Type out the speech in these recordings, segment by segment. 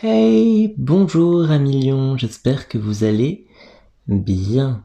Hey, bonjour Amilion, j'espère que vous allez bien.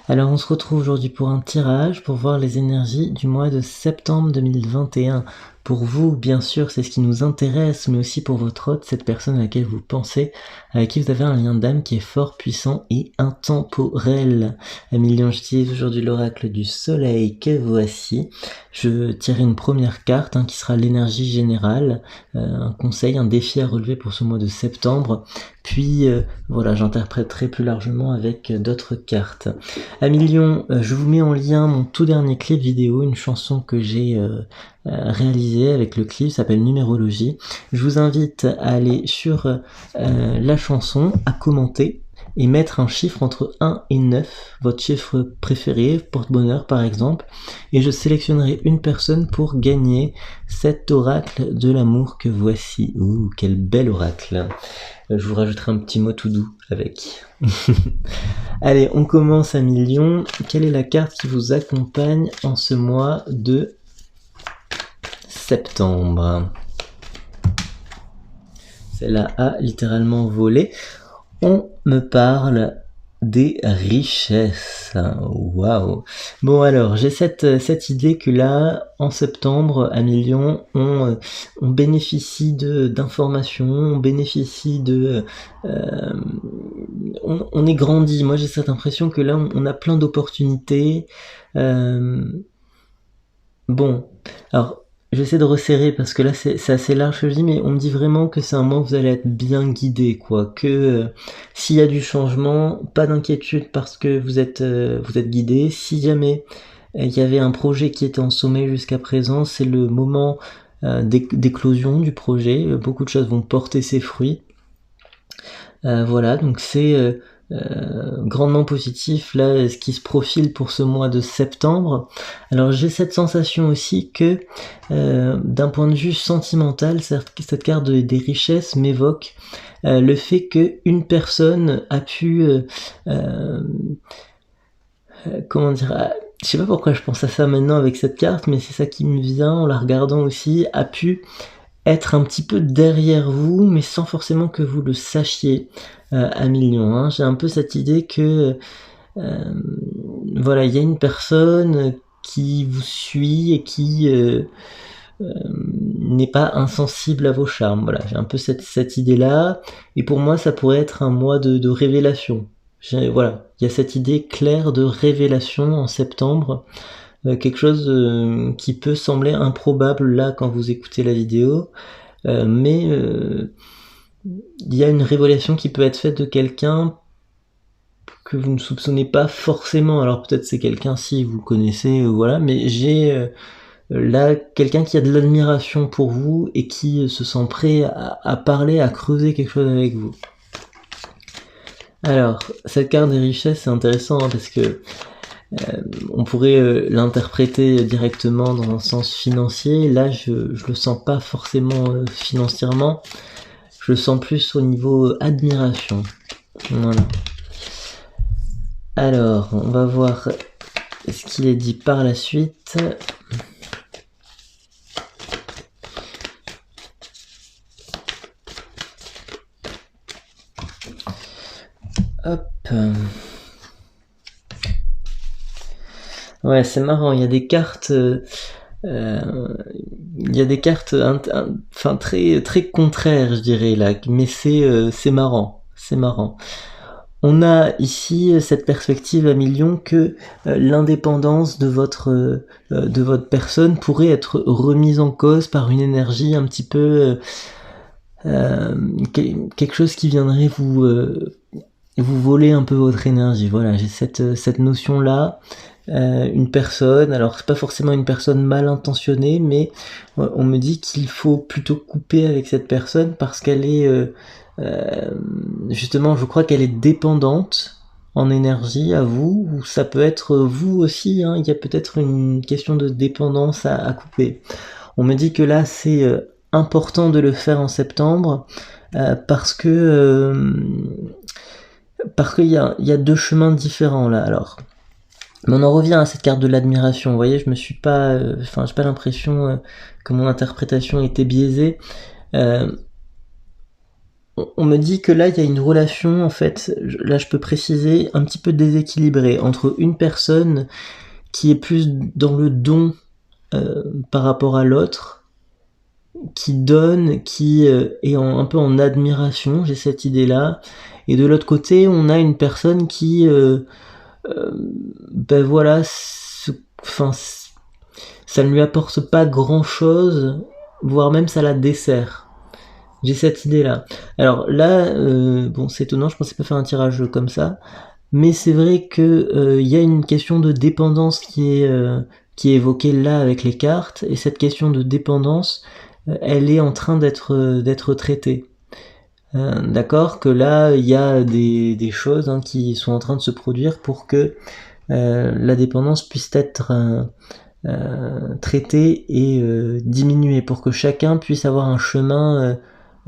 Alors on se retrouve aujourd'hui pour un tirage pour voir les énergies du mois de septembre 2021. Pour vous, bien sûr, c'est ce qui nous intéresse, mais aussi pour votre hôte, cette personne à laquelle vous pensez, avec qui vous avez un lien d'âme qui est fort, puissant et intemporel. Amilion, j'utilise aujourd'hui l'oracle du soleil que voici. Je tirerai une première carte qui sera l'énergie générale, un conseil, un défi à relever pour ce mois de septembre. Puis voilà, j'interpréterai plus largement avec d'autres cartes. Amilion, je vous mets en lien mon tout dernier clip vidéo, une chanson que j'ai réalisée avec le clip, s'appelle Numérologie. Je vous invite à aller sur la chanson, à commenter et mettre un chiffre entre 1 et 9, votre chiffre préféré, porte-bonheur par exemple, et je sélectionnerai une personne pour gagner cet oracle de l'amour que voici. Ouh, quel bel oracle! Je vous rajouterai un petit mot tout doux avec. Allez, on commence à million. Quelle est la carte qui vous accompagne en ce mois de septembre? Celle-là a littéralement volé. On me parle des richesses. Waouh. Bon alors, j'ai cette idée que là, en septembre, à Million, on bénéficie d'informations, on bénéficie on est grandi. Moi, j'ai cette impression que là, on a plein d'opportunités. Bon, alors, j'essaie de resserrer parce que là, c'est assez large que je dis, mais on me dit vraiment que c'est un mois où vous allez être bien guidé, quoi. Que s'il y a du changement, pas d'inquiétude parce que vous êtes guidé. Si jamais il y avait un projet qui était en sommeil jusqu'à présent, c'est le moment d'éclosion du projet. Beaucoup de choses vont porter ses fruits. Voilà, donc c'est grandement positif là ce qui se profile pour ce mois de septembre. Alors j'ai cette sensation aussi que d'un point de vue sentimental, cette carte des richesses m'évoque le fait qu'une personne a pu comment dire, je sais pas pourquoi je pense à ça maintenant avec cette carte, mais c'est ça qui me vient en la regardant aussi, a pu être un petit peu derrière vous, mais sans forcément que vous le sachiez à million. J'ai un peu cette idée que voilà, il y a une personne qui vous suit et qui n'est pas insensible à vos charmes. Voilà, j'ai un peu cette idée-là. Et pour moi, ça pourrait être un mois de révélation. Voilà, il y a cette idée claire de révélation en septembre. Quelque chose qui peut sembler improbable là quand vous écoutez la vidéo, mais il y a une révélation qui peut être faite de quelqu'un que vous ne soupçonnez pas forcément. Alors peut-être c'est quelqu'un si vous le connaissez, voilà, mais j'ai là quelqu'un qui a de l'admiration pour vous et qui se sent prêt à parler, à creuser quelque chose avec vous. Alors, cette carte des richesses, c'est intéressant parce que on pourrait l'interpréter directement dans un sens financier. Là, je le sens pas forcément financièrement. Je le sens plus au niveau admiration. Voilà. Alors, on va voir ce qu'il est dit par la suite. Hop. Ouais, c'est marrant, il y a des cartes... il y a des cartes enfin très très contraires, je dirais là, mais c'est marrant, c'est marrant. On a ici cette perspective à million que l'indépendance de votre personne pourrait être remise en cause par une énergie un petit peu quelque chose qui viendrait vous voler un peu votre énergie. Voilà, j'ai cette notion là. Une personne, alors c'est pas forcément une personne mal intentionnée, mais on me dit qu'il faut plutôt couper avec cette personne parce qu'elle est justement, je crois qu'elle est dépendante en énergie à vous, ou ça peut être vous aussi, il y a peut-être une question de dépendance à couper. On me dit que là c'est important de le faire en septembre parce qu'il y a deux chemins différents là. Alors mais on en revient à cette carte de l'admiration. Vous voyez, je me suis pas, j'ai pas l'impression que mon interprétation était biaisée. on me dit que là, il y a une relation, en fait, là je peux préciser, un petit peu déséquilibrée entre une personne qui est plus dans le don par rapport à l'autre, qui donne, qui est un peu en admiration, j'ai cette idée-là, et de l'autre côté, on a une personne qui, ben voilà, enfin, ça ne lui apporte pas grand-chose, voire même ça la dessert. J'ai cette idée-là. Alors là, bon, c'est étonnant, je pensais pas faire un tirage comme ça, mais c'est vrai que y a une question de dépendance qui est évoquée là avec les cartes, et cette question de dépendance, elle est en train d'être traitée. D'accord, que là, il y a des choses qui sont en train de se produire pour que la dépendance puisse être traitée et diminuée, pour que chacun puisse avoir un chemin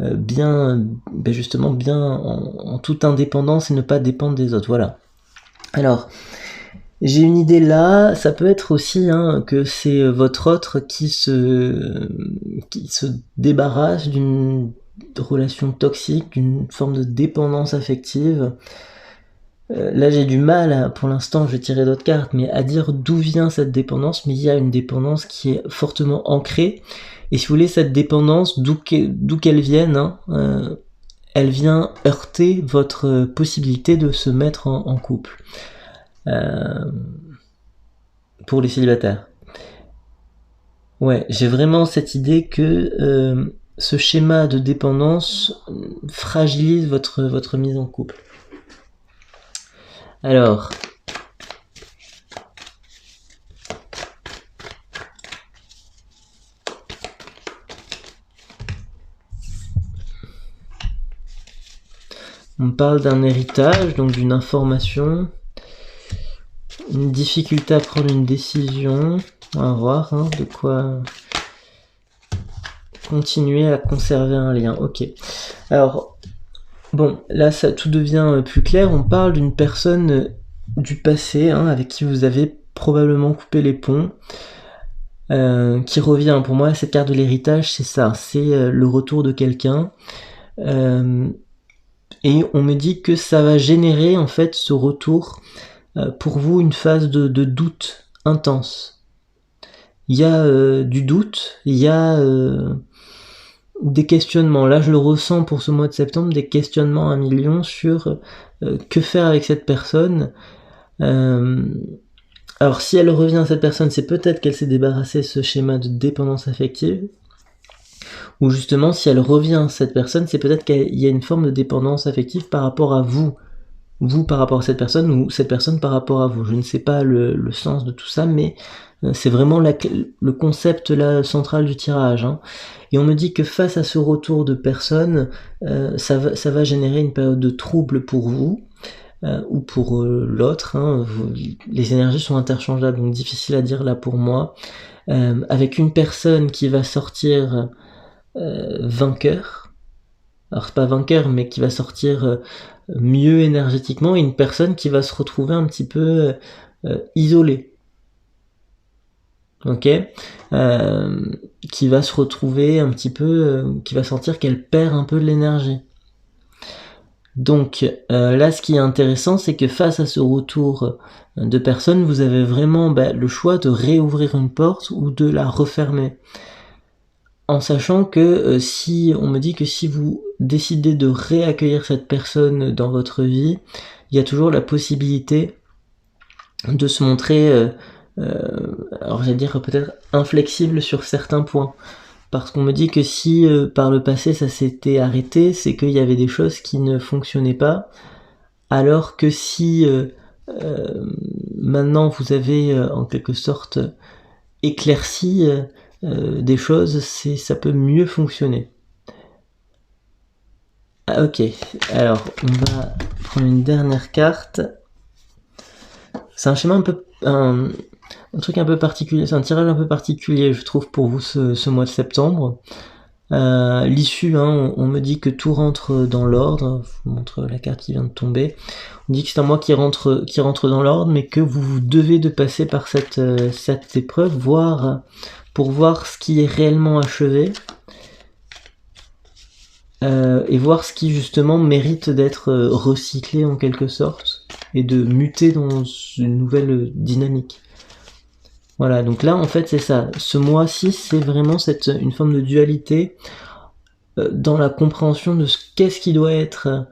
bien, justement bien en toute indépendance et ne pas dépendre des autres. Voilà. Alors, j'ai une idée là, ça peut être aussi que c'est votre autre qui se débarrasse d'une relation toxique, d'une forme de dépendance affective. Là j'ai du mal, pour l'instant je vais tirer d'autres cartes, mais à dire d'où vient cette dépendance, mais il y a une dépendance qui est fortement ancrée, et si vous voulez, cette dépendance, d'où qu'elle vienne, elle vient heurter votre possibilité de se mettre en couple. Pour les célibataires. Ouais, j'ai vraiment cette idée que ce schéma de dépendance fragilise votre mise en couple. Alors, on parle d'un héritage, donc d'une information, une difficulté à prendre une décision. On va voir de quoi continuer à conserver un lien. Ok. Alors, bon, là ça tout devient plus clair. On parle d'une personne du passé avec qui vous avez probablement coupé les ponts, qui revient. Pour moi, cette carte de l'héritage, c'est ça, c'est le retour de quelqu'un. Et on me dit que ça va générer en fait ce retour pour vous une phase de doute intense. Il y a du doute, il y a des questionnements. Là, je le ressens pour ce mois de septembre, des questionnements à 1 million sur que faire avec cette personne. Alors, si elle revient à cette personne, c'est peut-être qu'elle s'est débarrassée de ce schéma de dépendance affective. Ou justement, si elle revient à cette personne, c'est peut-être qu'il y a une forme de dépendance affective par rapport à vous. Vous par rapport à cette personne, ou cette personne par rapport à vous. Je ne sais pas le sens de tout ça, mais c'est vraiment le concept là, central du tirage. Et on me dit que face à ce retour de personne, ça va générer une période de trouble pour vous, ou pour l'autre. Les énergies sont interchangeables, donc difficile à dire là pour moi. Avec une personne qui va sortir vainqueur. Alors c'est pas vainqueur, mais qui va sortir mieux énergétiquement, et une personne qui va se retrouver un petit peu isolée. Ok, qui va se retrouver un petit peu, qui va sentir qu'elle perd un peu de l'énergie. Donc là, ce qui est intéressant, c'est que face à ce retour de personne, vous avez vraiment le choix de réouvrir une porte ou de la refermer. En sachant que si on me dit que si vous décidez de réaccueillir cette personne dans votre vie, il y a toujours la possibilité de se montrer, alors j'allais dire peut-être inflexible sur certains points. Parce qu'on me dit que si par le passé ça s'était arrêté, c'est qu'il y avait des choses qui ne fonctionnaient pas, alors que si maintenant vous avez en quelque sorte éclairci des choses, ça peut mieux fonctionner. Ah, ok, alors on va prendre une dernière carte. C'est un schéma un peu... un truc un peu particulier, c'est un tirage un peu particulier, je trouve, pour vous ce mois de septembre. L'issue, on me dit que tout rentre dans l'ordre. Je vous montre la carte qui vient de tomber. On dit que c'est un mois qui rentre dans l'ordre, mais que vous devez de passer par cette épreuve, pour voir ce qui est réellement achevé. et voir ce qui justement mérite d'être recyclé en quelque sorte et de muter dans une nouvelle dynamique. Voilà, donc là en fait c'est ça. Ce mois-ci c'est vraiment une forme de dualité dans la compréhension de qu'est-ce qui doit être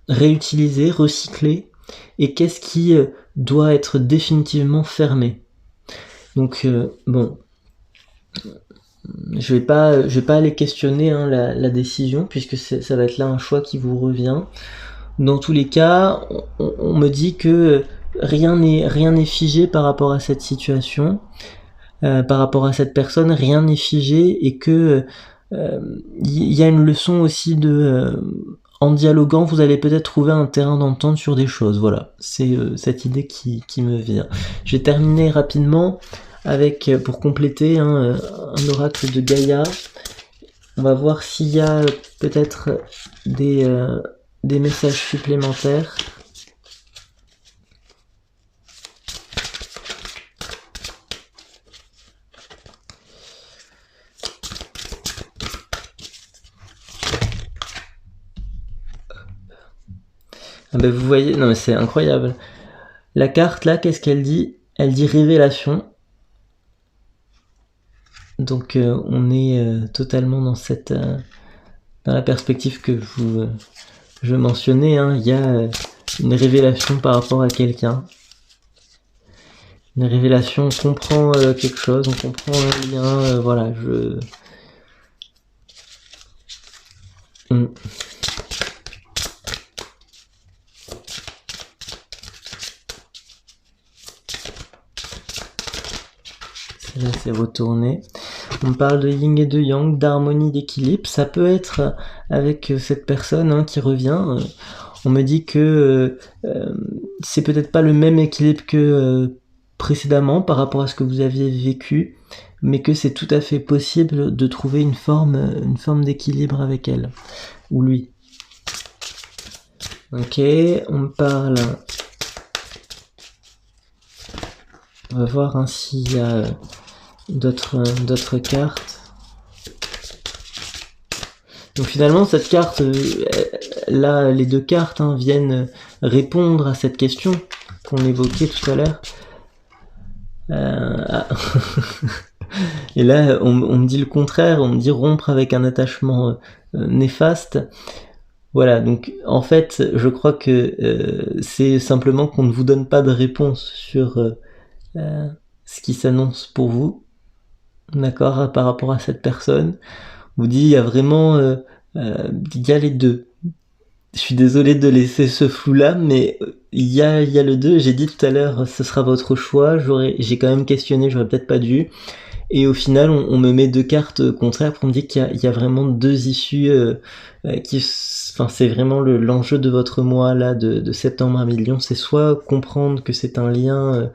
réutilisé, recyclé, et qu'est-ce qui doit être définitivement fermé. Donc bon, je vais pas aller questionner la décision, puisque ça va être là un choix qui vous revient. Dans tous les cas, on me dit que rien n'est figé par rapport à cette situation, par rapport à cette personne, rien n'est figé, et que y a une leçon aussi de en dialoguant, vous allez peut-être trouver un terrain d'entente sur des choses. Voilà, c'est cette idée qui me vient. Je vais terminer rapidement avec, pour compléter, un oracle de Gaïa. On va voir s'il y a peut-être des messages supplémentaires. Ah ben vous voyez, non mais c'est incroyable. La carte là, qu'est-ce qu'elle dit? Elle dit révélation. Donc on est totalement dans cette dans la perspective que je mentionnais, hein. Il y a une révélation par rapport à quelqu'un. Une révélation, on comprend quelque chose, on comprend un lien, voilà, Là c'est retourné. On parle de yin et de yang, d'harmonie, d'équilibre. Ça peut être avec cette personne hein, qui revient. On me dit que c'est peut-être pas le même équilibre que précédemment par rapport à ce que vous aviez vécu, mais que c'est tout à fait possible de trouver une forme d'équilibre avec elle ou lui. Ok, on parle. On va voir hein, s'il y a d'autres cartes. Donc finalement cette carte, là les deux cartes hein, viennent répondre à cette question qu'on évoquait tout à l'heure. Et là on me dit le contraire, on me dit rompre avec un attachement néfaste. Voilà, donc en fait je crois que c'est simplement qu'on ne vous donne pas de réponse sur ce qui s'annonce pour vous, d'accord, par rapport à cette personne. On vous dit il y a vraiment il y a les deux. Je suis désolé de laisser ce flou là, mais il y a le deux. J'ai dit tout à l'heure ce sera votre choix. J'ai quand même questionné, j'aurais peut-être pas dû. Et au final, on me met deux cartes contraires pour me dire qu'il y a vraiment deux issues enfin, c'est vraiment l'enjeu de votre mois là de septembre à mi-lion. C'est soit comprendre que c'est un lien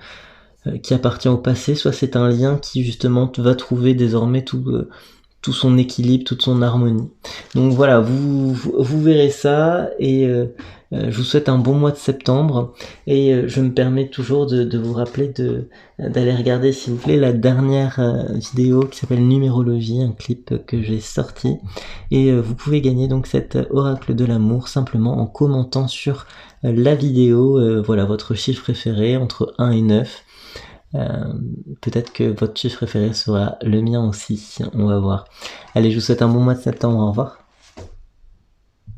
qui appartient au passé, soit c'est un lien qui justement va trouver désormais tout son équilibre, toute son harmonie. Donc voilà, vous verrez ça et je vous souhaite un bon mois de septembre et je me permets toujours de vous rappeler d'aller regarder s'il vous plaît la dernière vidéo qui s'appelle Numérologie, un clip que j'ai sorti et vous pouvez gagner donc cet oracle de l'amour simplement en commentant sur la vidéo voilà votre chiffre préféré entre 1 et 9. Peut-être que votre chiffre préféré sera le mien aussi, on va voir. Allez, je vous souhaite un bon mois de septembre, au revoir.